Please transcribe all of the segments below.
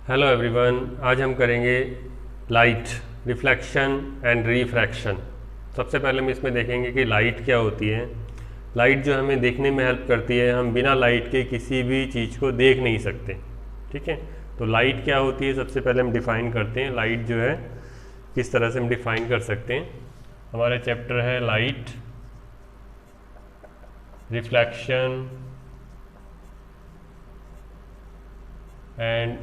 Hello everyone, आज हम करेंगे लाइट रिफ्लेक्शन एंड रिफ्रैक्शन। सबसे पहले हम इसमें देखेंगे कि लाइट क्या होती है। लाइट जो हमें देखने में हेल्प करती है, हम बिना लाइट के किसी भी चीज़ को देख नहीं सकते। ठीक है, तो लाइट क्या होती है सबसे पहले हम डिफ़ाइन करते हैं। लाइट जो है किस तरह से हम डिफ़ाइन कर सकते हैं। हमारा चैप्टर है लाइट, रिफ्लेक्शन एंड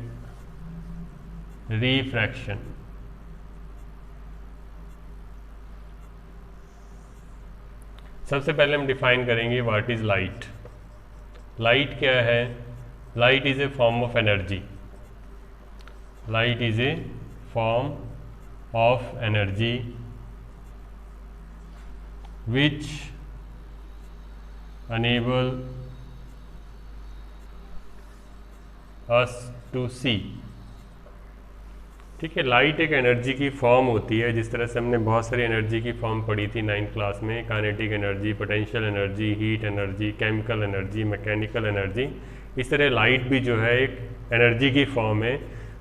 रिफ्रैक्शन। सबसे पहले हम डिफाइन करेंगे व्हाट इज लाइट। लाइट क्या है? Light is a form of energy. Light is a form of energy which enable us to see। ठीक है, लाइट एक एनर्जी की फॉर्म होती है। जिस तरह से हमने बहुत सारी एनर्जी की फॉर्म पढ़ी थी 9th क्लास में, kinetic energy, potential energy, heat energy, chemical energy, mechanical energy. इस तरह लाइट भी जो है एक एनर्जी की फॉर्म है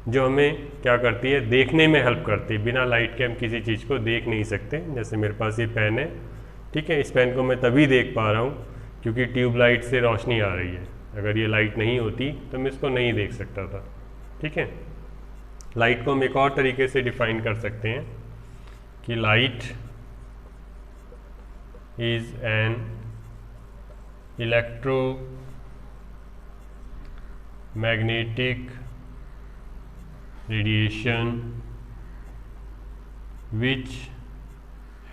जो हमें क्या करती है, देखने में हेल्प करती है। बिना लाइट के हम किसी चीज़ को देख नहीं सकते। जैसे मेरे पास ये पेन है, ठीक है, इस पेन को मैं तभी देख पा रहा हूँ क्योंकि ट्यूबलाइट से रोशनी आ रही है। अगर ये लाइट नहीं होती तो मैं इसको नहीं देख सकता था। ठीक है, लाइट को हम एक और तरीके से डिफाइन कर सकते हैं कि light is an electromagnetic radiation which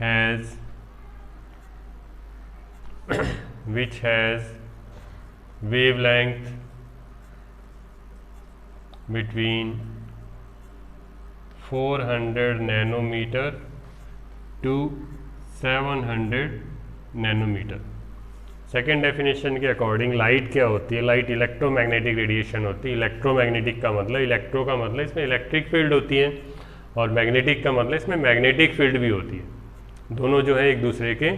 has wavelength between 400 nanometer to 700 nanometer। Second definition के अकॉर्डिंग लाइट क्या होती है? लाइट इलेक्ट्रोमैग्नेटिक रेडिएशन होती है। इलेक्ट्रोमैग्नेटिक का मतलब, इलेक्ट्रो का मतलब इसमें इलेक्ट्रिक फील्ड होती है और मैग्नेटिक का मतलब इसमें मैग्नेटिक फील्ड भी होती है। दोनों जो है एक दूसरे के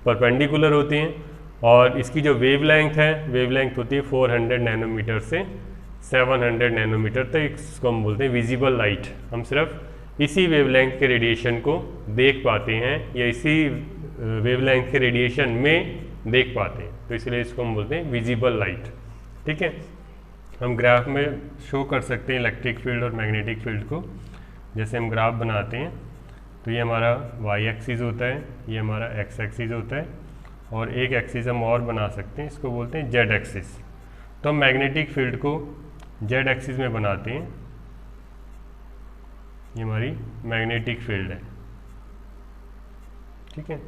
परपेंडिकुलर होती हैं। और इसकी जो वेवलेंथ है, वेवलेंथ होती है 400 नैनोमीटर से 700 नैनोमीटर तक। इसको हम बोलते हैं विजिबल लाइट। हम सिर्फ इसी वेवलेंथ के रेडिएशन को देख पाते हैं या इसी वेवलेंथ के रेडिएशन में देख पाते हैं, तो इसलिए इसको हम बोलते हैं विजिबल लाइट। ठीक है, हम ग्राफ में शो कर सकते हैं इलेक्ट्रिक फील्ड और मैग्नेटिक फील्ड को। जैसे हम ग्राफ बनाते हैं तो ये हमारा वाई एक्सिस होता है, ये हमारा एक्स एक्सिस होता है, और एक एक्सिस हम और बना सकते हैं, इसको बोलते हैं जेड एक्सिस। तो हम मैग्नेटिक फील्ड को जेड एक्सिस में बनाते हैं। ये हमारी मैग्नेटिक फील्ड है। ठीक है,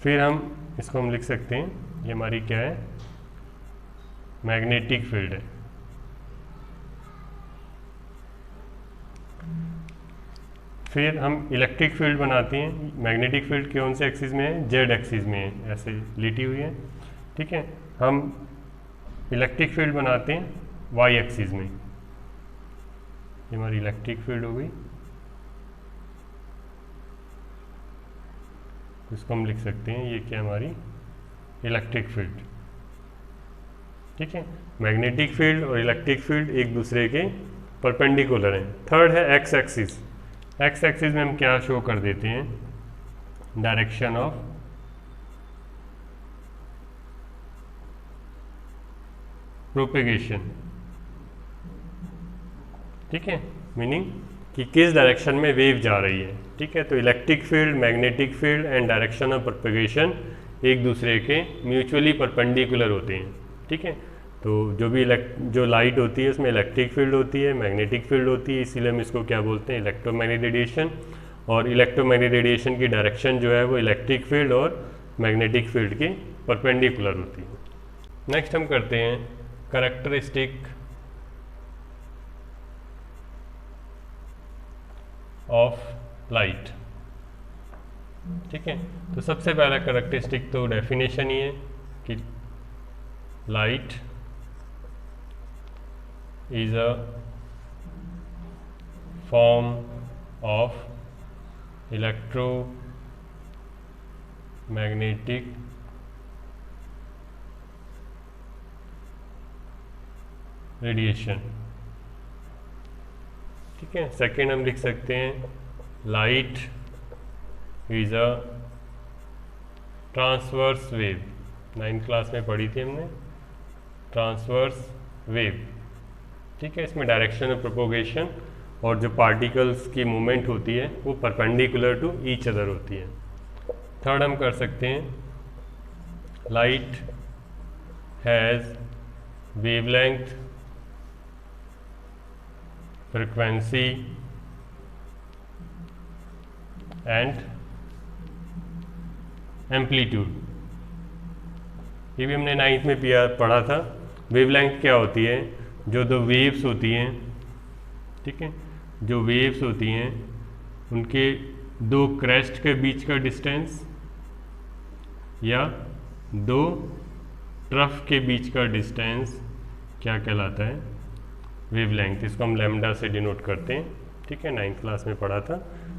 फिर हम लिख सकते हैं, ये हमारी क्या है, मैग्नेटिक फील्ड है। फिर हम इलेक्ट्रिक फील्ड बनाते हैं। मैग्नेटिक फील्ड कौन से एक्सिस में है? जेड एक्सिस में है, ऐसे लिटी हुई है। ठीक है, हम इलेक्ट्रिक फील्ड बनाते हैं वाई एक्सिस में। ये हमारी इलेक्ट्रिक फील्ड हो गई। इसको हम लिख सकते हैं, ये क्या हमारी इलेक्ट्रिक फील्ड। ठीक है, मैग्नेटिक फील्ड और इलेक्ट्रिक फील्ड एक दूसरे के परपेंडिकुलर हैं। थर्ड है एक्स एक्सिस। एक्स एक्सिस में हम क्या शो कर देते हैं? Direction of propagation. ठीक है, मीनिंग कि किस डायरेक्शन में वेव जा रही है। ठीक है, तो electric field, magnetic field and direction of propagation एक दूसरे के म्यूचुअली परपेंडिकुलर होते हैं। ठीक है, तो जो लाइट होती है उसमें इलेक्ट्रिक फील्ड होती है, मैग्नेटिक फील्ड होती है, इसीलिए हम इसको क्या बोलते हैं, इलेक्ट्रोमैग्नेटिक रेडिएशन। और इलेक्ट्रोमैग्नेटिक रेडिएशन की डायरेक्शन जो है वो इलेक्ट्रिक फील्ड और मैग्नेटिक फील्ड की परपेंडिकुलर होती है। नेक्स्ट हम करते हैं कैरेक्टरिस्टिक ऑफ लाइट। ठीक है, तो सबसे पहला कैरेक्टरिस्टिक तो डेफिनेशन ही है कि light is a form of electromagnetic radiation। ठीक है, सेकेंड हम लिख सकते हैं light is a transverse wave. 9th class में पढ़ी थी हमने ट्रांसवर्स वेव। ठीक है, इसमें डायरेक्शन ऑफ प्रोपोगेशन और जो पार्टिकल्स की मूवमेंट होती है वो परपेंडिकुलर टू ईच अदर होती है। थर्ड हम कर सकते हैं light has wavelength, frequency and amplitude. ये भी हमने 9th में पढ़ा था। वेवलेंथ क्या होती है? जो दो वेव्स होती हैं, ठीक है, जो वेव्स होती हैं उनके दो क्रेस्ट के बीच का डिस्टेंस या दो ट्रफ के बीच का डिस्टेंस क्या कहलाता है? वेवलेंथ। इसको हम लैम्डा से डिनोट करते हैं। ठीक है, 9th क्लास में पढ़ा था।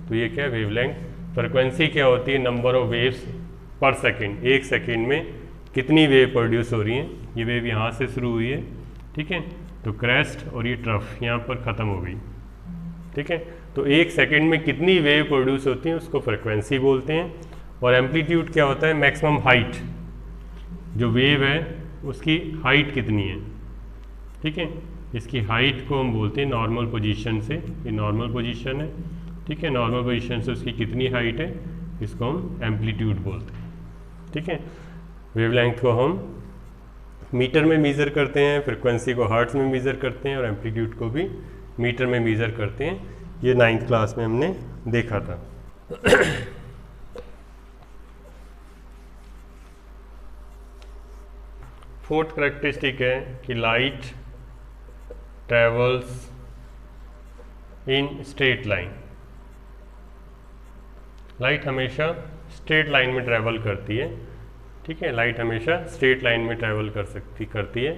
तो ये क्या है? वेवलेंथ। फ्रिक्वेंसी क्या होती है? नंबर ऑफ वेव्स पर सेकेंड। एक सेकेंड में कितनी वेव प्रोड्यूस हो रही हैं? ये वेव यहाँ से शुरू हुई है, ठीक है, तो क्रेस्ट और ये ट्रफ यहाँ पर ख़त्म हो गई। ठीक है, तो एक सेकेंड में कितनी वेव प्रोड्यूस होती हैं उसको फ्रिक्वेंसी बोलते हैं। और एम्पलीट्यूड क्या होता है? Maximum height. जो वेव है उसकी हाइट कितनी है? ठीक है, इसकी हाइट को हम बोलते हैं नॉर्मल पोजीशन से। ये नॉर्मल पोजीशन है, ठीक है, नॉर्मल पोजीशन से उसकी कितनी हाइट है इसको हम एम्पलीट्यूड बोलते हैं। ठीक है, वेवलेंथ को हम मीटर में मेज़र करते हैं, फ्रिक्वेंसी को हर्ट्ज में मेज़र करते हैं और एम्पलीट्यूड को भी मीटर में मेज़र करते हैं। ये 9th क्लास में हमने देखा था। फोर्थ करेक्टरिस्टिक है कि light travels in straight line. Light हमेशा स्ट्रेट लाइन में ट्रैवल करती है। ठीक है, लाइट हमेशा स्ट्रेट लाइन में ट्रैवल करती है,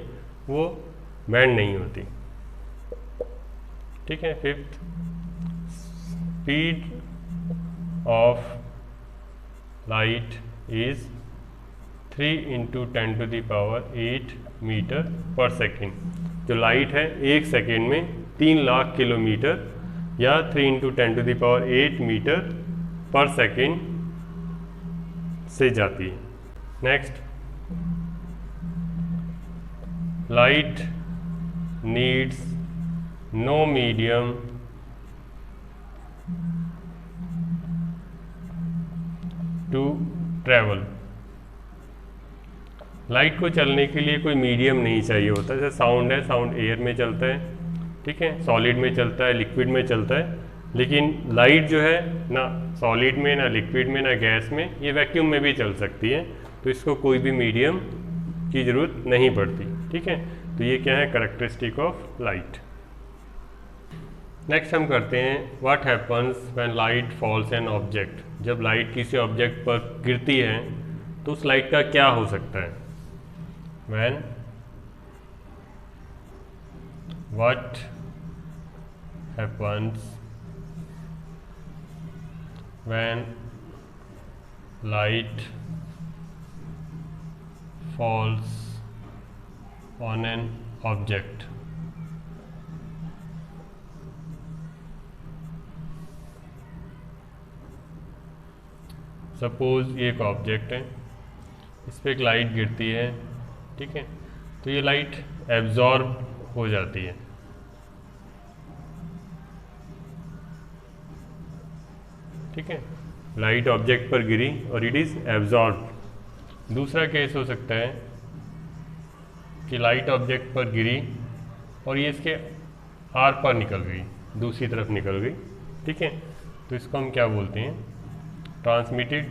वो बेंड नहीं होती। ठीक है, fifth, speed of light is 3 × 10⁸ metre per second. जो लाइट है एक सेकेंड में 3 लाख किलोमीटर या 3 × 10⁸ मीटर पर सेकेंड से जाती है। Next, light needs no medium to travel. Light को चलने के लिए कोई मीडियम नहीं चाहिए होता। जैसे साउंड है, साउंड एयर में चलता है, ठीक है, सॉलिड में चलता है, लिक्विड में चलता है, लेकिन लाइट जो है ना सॉलिड में, ना लिक्विड में, ना गैस में, ये वैक्यूम में भी चल सकती है। तो इसको कोई भी मीडियम की ज़रूरत नहीं पड़ती। ठीक है, तो ये क्या है? Characteristic of light. नेक्स्ट हम करते हैं what happens when light falls an object. जब लाइट किसी ऑब्जेक्ट पर गिरती है तो उस लाइट का क्या हो सकता है? When what happens when light falls on an object। Suppose ये एक ऑब्जेक्ट है, इस पर एक लाइट गिरती है, ठीक है, तो ये लाइट एब्जॉर्ब हो जाती है। ठीक है, लाइट ऑब्जेक्ट पर गिरी और इट इज़ एब्जॉर्ब। दूसरा केस हो सकता है कि लाइट ऑब्जेक्ट पर गिरी और ये इसके आर पार निकल गई, दूसरी तरफ निकल गई। ठीक है, तो इसको हम क्या बोलते हैं? ट्रांसमिटेड।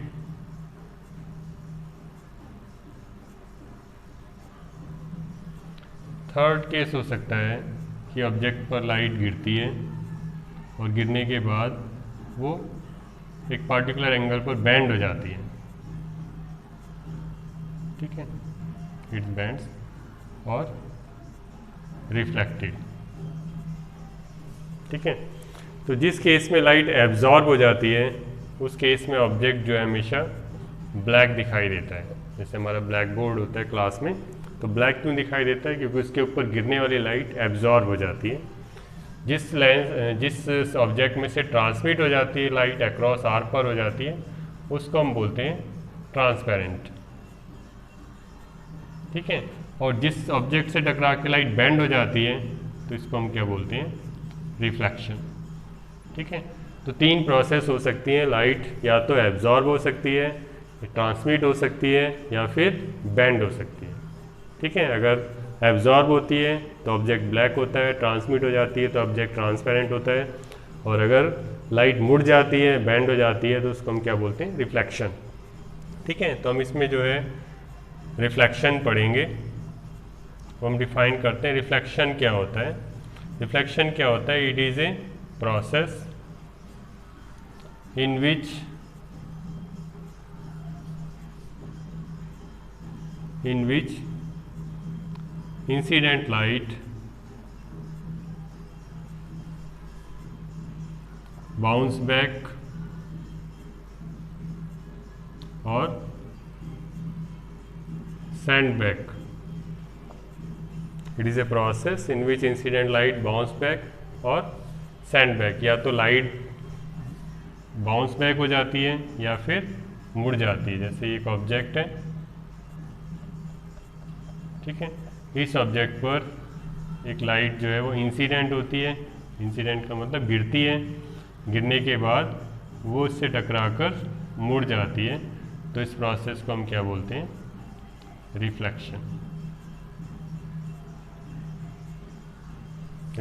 थर्ड केस हो सकता है कि ऑब्जेक्ट पर लाइट गिरती है और गिरने के बाद वो एक पार्टिकुलर एंगल पर बेंड हो जाती है। ठीक है, इट बेंड्स और रिफ्लेक्टेड। ठीक है। तो जिस केस में लाइट एब्जॉर्ब हो जाती है उस केस में ऑब्जेक्ट जो है हमेशा ब्लैक दिखाई देता है। जैसे हमारा ब्लैक बोर्ड होता है क्लास में, तो ब्लैक क्यों दिखाई देता है? क्योंकि उसके ऊपर गिरने वाली लाइट एब्जॉर्ब हो जाती है। जिस ऑब्जेक्ट में से ट्रांसमिट हो जाती है लाइट, अक्रॉस आर पर हो जाती है, उसको हम बोलते हैं ट्रांसपेरेंट, ठीक है। और जिस ऑब्जेक्ट से टकरा के लाइट बेंड हो जाती है तो इसको हम क्या बोलते हैं? रिफ्लेक्शन, ठीक है। तो 3 प्रोसेस हो सकती हैं। लाइट या तो एब्जॉर्ब हो सकती है, ट्रांसमिट हो सकती है, या फिर बेंड हो सकती है, ठीक है। अगर एब्जॉर्ब होती है तो ऑब्जेक्ट ब्लैक होता है, ट्रांसमिट हो जाती है तो ऑब्जेक्ट ट्रांसपेरेंट होता है, और अगर लाइट मुड़ जाती है, बेंड हो जाती है, तो उसको हम क्या बोलते हैं? रिफ्लेक्शन, ठीक है। तो हम इसमें जो है रिफ्लेक्शन पढ़ेंगे, वो हम डिफाइन करते हैं। रिफ्लेक्शन क्या होता है? रिफ्लेक्शन क्या होता है? It is a process in which incident light bounce back or send back. It is a process in which incident light bounce back or send back. या तो लाइट बाउंस बैक हो जाती है या फिर मुड़ जाती है। जैसे एक ऑब्जेक्ट है, ठीक है, इस ऑब्जेक्ट पर एक लाइट जो है वो इंसिडेंट होती है। इंसिडेंट का मतलब गिरती है, गिरने के बाद वो इससे टकराकर मुड़ जाती है, तो इस प्रोसेस को हम क्या बोलते हैं? रिफ्लेक्शन।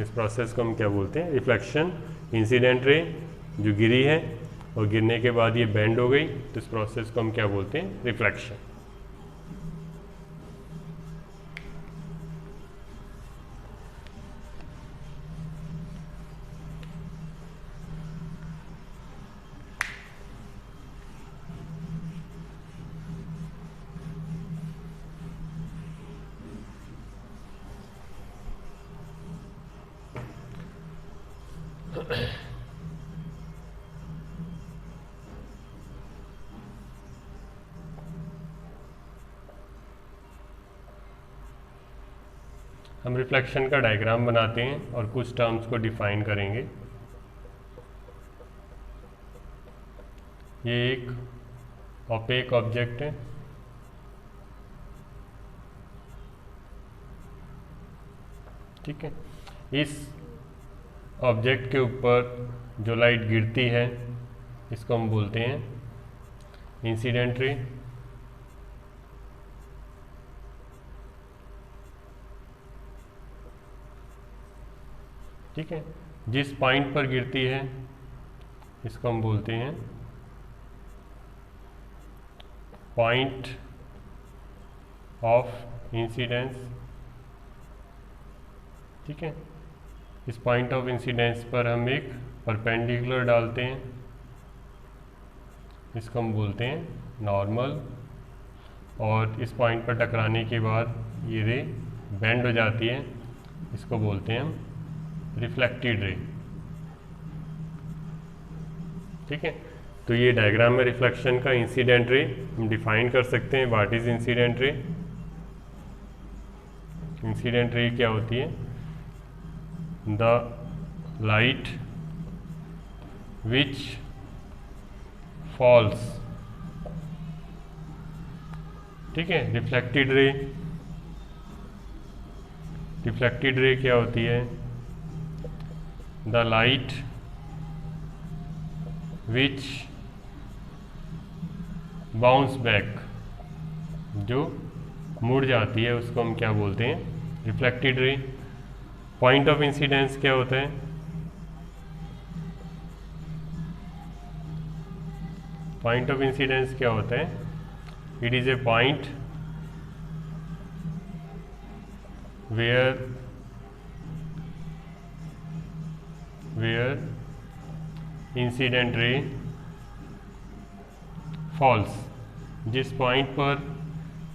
इस प्रोसेस को हम क्या बोलते हैं? रिफ्लेक्शन। इंसिडेंट रे जो गिरी है और गिरने के बाद ये बेंड हो गई, तो इस प्रोसेस को हम क्या बोलते हैं? रिफ्लेक्शन। हम रिफ्लेक्शन का डायग्राम बनाते हैं और कुछ टर्म्स को डिफाइन करेंगे। ये एक ओपेक ऑब्जेक्ट है, ठीक है। इस ऑब्जेक्ट के ऊपर जो लाइट गिरती है इसको हम बोलते हैं इंसिडेंट रे, ठीक है। जिस पॉइंट पर गिरती है इसको हम बोलते हैं पॉइंट ऑफ इंसिडेंस, ठीक है। इस पॉइंट ऑफ इंसिडेंस पर हम एक परपेंडिकुलर डालते हैं, इसको हम बोलते हैं नॉर्मल, और इस पॉइंट पर टकराने के बाद ये रे बेंड हो जाती है, इसको बोलते हैं हम रिफ्लेक्टेड रे, ठीक है। तो ये डायग्राम में रिफ्लेक्शन का इंसिडेंट रे हम डिफाइन कर सकते हैं। What is incident ray? Incident ray क्या होती है? द लाइट विच फॉल्स, ठीक है। रिफ्लेक्टेड रे, रिफ्लेक्टेड रे क्या होती है? The light which bounce back, जो मुड़ जाती है उसको हम क्या बोलते हैं? Reflected ray. Point of incidence क्या होता है? पॉइंट ऑफ इंसिडेंस क्या होता है? It is a point where incident ray falls. जिस पॉइंट पर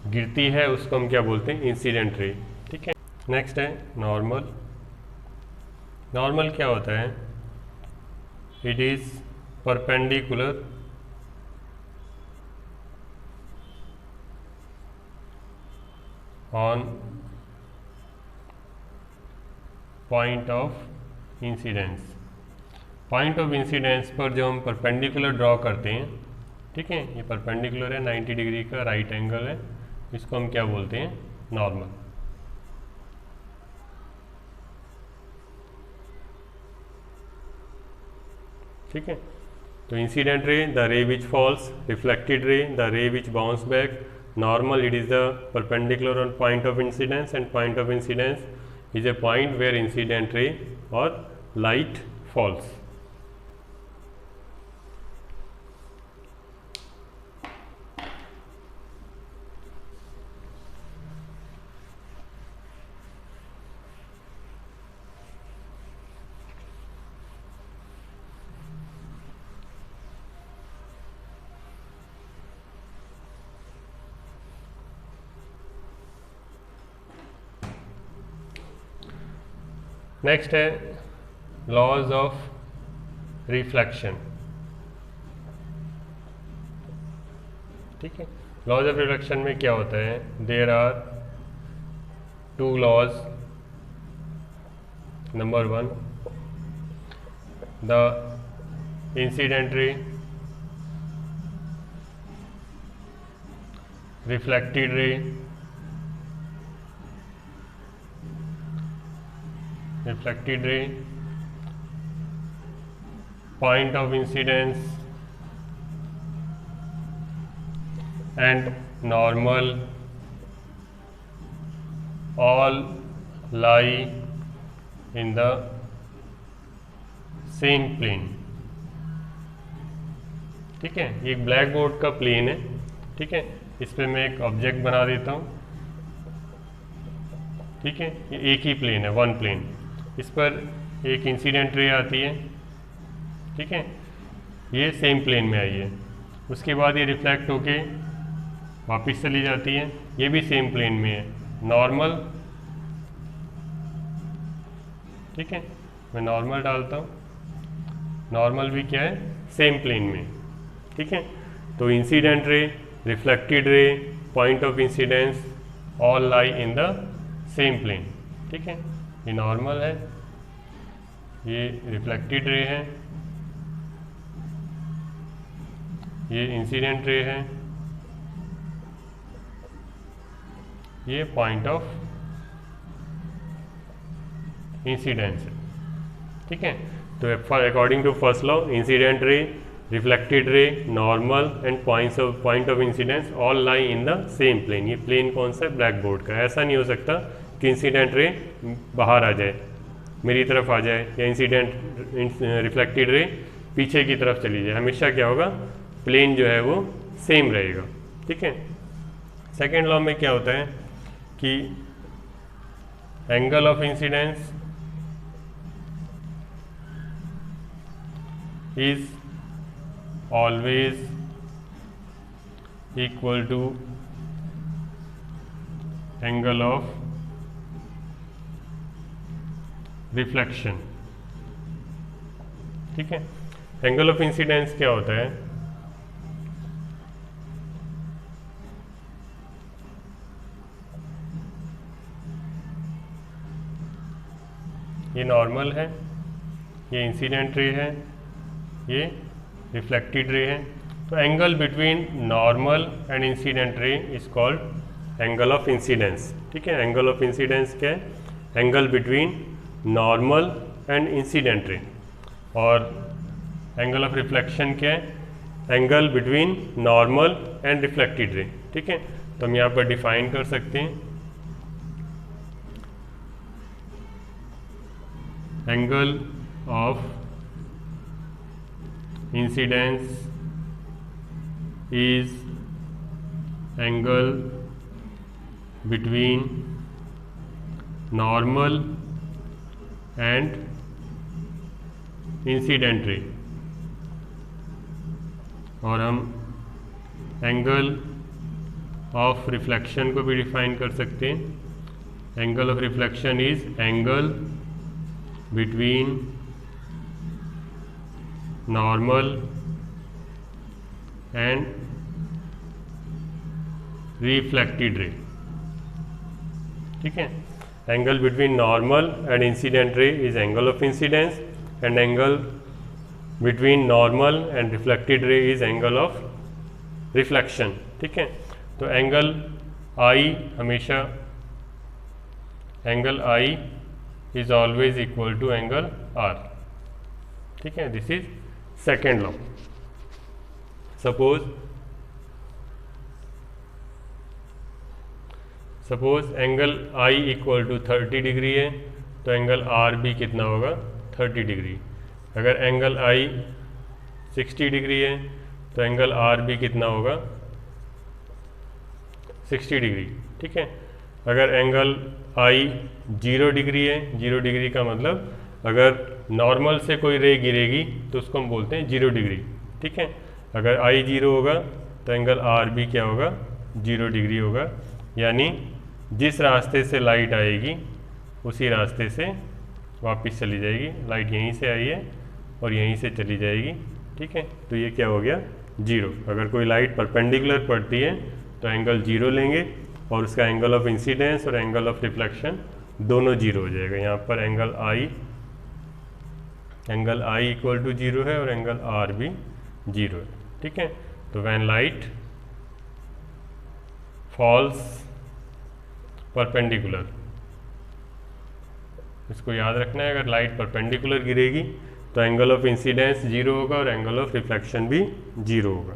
गिरती है उसको हम क्या बोलते हैं? इंसिडेंट रे, ठीक है। नेक्स्ट है नॉर्मल। नॉर्मल क्या होता है? it is perpendicular on point of incidence। Point of incidence पर जो हम परपेंडिकुलर ड्रॉ करते हैं, ठीक है, ये परपेंडिकुलर है, 90 डिग्री का राइट एंगल है, इसको हम क्या बोलते हैं, नॉर्मल। ठीक है, तो incident ray the ray which falls, reflected ray the ray which bounce back, normal it is the perpendicular on point of incidence, and point of incidence is a point where incident ray और light falls. Next है laws of reflection. ठीक है, laws of reflection में क्या होता है, there are two laws. Number 1, the incident ray, reflected ray, reflected ray, point of incidence and normal all lie in the same plane। ठीक है, ये एक ब्लैक बोर्ड का प्लेन है। ठीक है, इस पे मैं एक ऑब्जेक्ट बना देता हूँ। ठीक है, ये एक ही प्लेन है, वन प्लेन, इस पर एक इंसिडेंट रे आती है। ठीक है, ये सेम प्लेन में आई है, उसके बाद ये रिफ्लेक्ट होके वापस चली जाती है, ये भी सेम प्लेन में है, नॉर्मल। ठीक है, मैं नॉर्मल डालता हूँ, नॉर्मल भी क्या है, सेम प्लेन में। ठीक है, तो incident ray, reflected ray, point of incidence all lie in the same plane. ठीक है, ये नॉर्मल है, ये रिफ्लेक्टेड रे है, ये इंसिडेंट रे है, ये पॉइंट ऑफ इंसिडेंस है। ठीक है, तो according to first law, incident ray, reflected ray, normal and point of incidence all lie in the same plane. ये प्लेन कौन सा है, ब्लैक बोर्ड का। ऐसा नहीं हो सकता कि इंसिडेंट रे बाहर आ जाए, मेरी तरफ आ जाए, या इंसिडेंट रिफ्लेक्टेड रे पीछे की तरफ चली जाए। हमेशा क्या होगा, प्लेन जो है वो सेम रहेगा। ठीक है, सेकेंड लॉ में क्या होता है कि angle of incidence is always equal to angle of reflection. ठीक है, एंगल ऑफ इंसिडेंस क्या होता है, ये नॉर्मल है, ये इंसिडेंट रे है, ये रिफ्लेक्टेड रे है, तो angle between normal and incident ray is called angle of incidence. ठीक है, एंगल ऑफ इंसिडेंस क्या है, angle between normal and incident ray. और एंगल ऑफ रिफ्लेक्शन क्या है, angle between normal and reflected ray. ठीक है, तो हम यहाँ पर डिफाइन कर सकते हैं, angle of incidence is angle between normal and incident ray. और हम एंगल ऑफ रिफ्लेक्शन को भी डिफाइन कर सकते हैं, angle of reflection is angle between normal and reflected ray. ठीक है, angle between normal and incident ray is angle of incidence and angle between normal and reflected ray is angle of reflection. ठीक है, तो angle I हमेशा, angle I is always equal to angle R. ठीक है, this is second law. Suppose angle I equal to 30 degree है, तो angle are भी कितना होगा 30 डिग्री। अगर एंगल आई 60 डिग्री है तो एंगल आर भी कितना होगा 60 डिग्री। ठीक है, अगर एंगल आई 0 डिग्री है, 0 डिग्री का मतलब अगर नॉर्मल से कोई रे गिरेगी तो उसको हम बोलते हैं 0 डिग्री। ठीक है, अगर आई 0 होगा तो एंगल आर भी क्या होगा 0 डिग्री होगा, यानी जिस रास्ते से लाइट आएगी उसी रास्ते से वापस चली जाएगी। लाइट यहीं से आई है और यहीं से चली जाएगी। ठीक है, तो ये क्या हो गया 0। अगर कोई लाइट परपेंडिकुलर पड़ती है तो एंगल 0 लेंगे और उसका एंगल ऑफ इंसिडेंस और एंगल ऑफ रिफ्लेक्शन दोनों 0 हो जाएगा। यहाँ पर एंगल आई इक्वल टू 0 है और एंगल आर भी 0 है। ठीक है, तो व्हेन लाइट फॉल्स परपेंडिकुलर, इसको याद रखना है, अगर लाइट परपेंडिकुलर गिरेगी तो एंगल ऑफ इंसिडेंस 0 होगा और एंगल ऑफ रिफ्लेक्शन भी 0 होगा।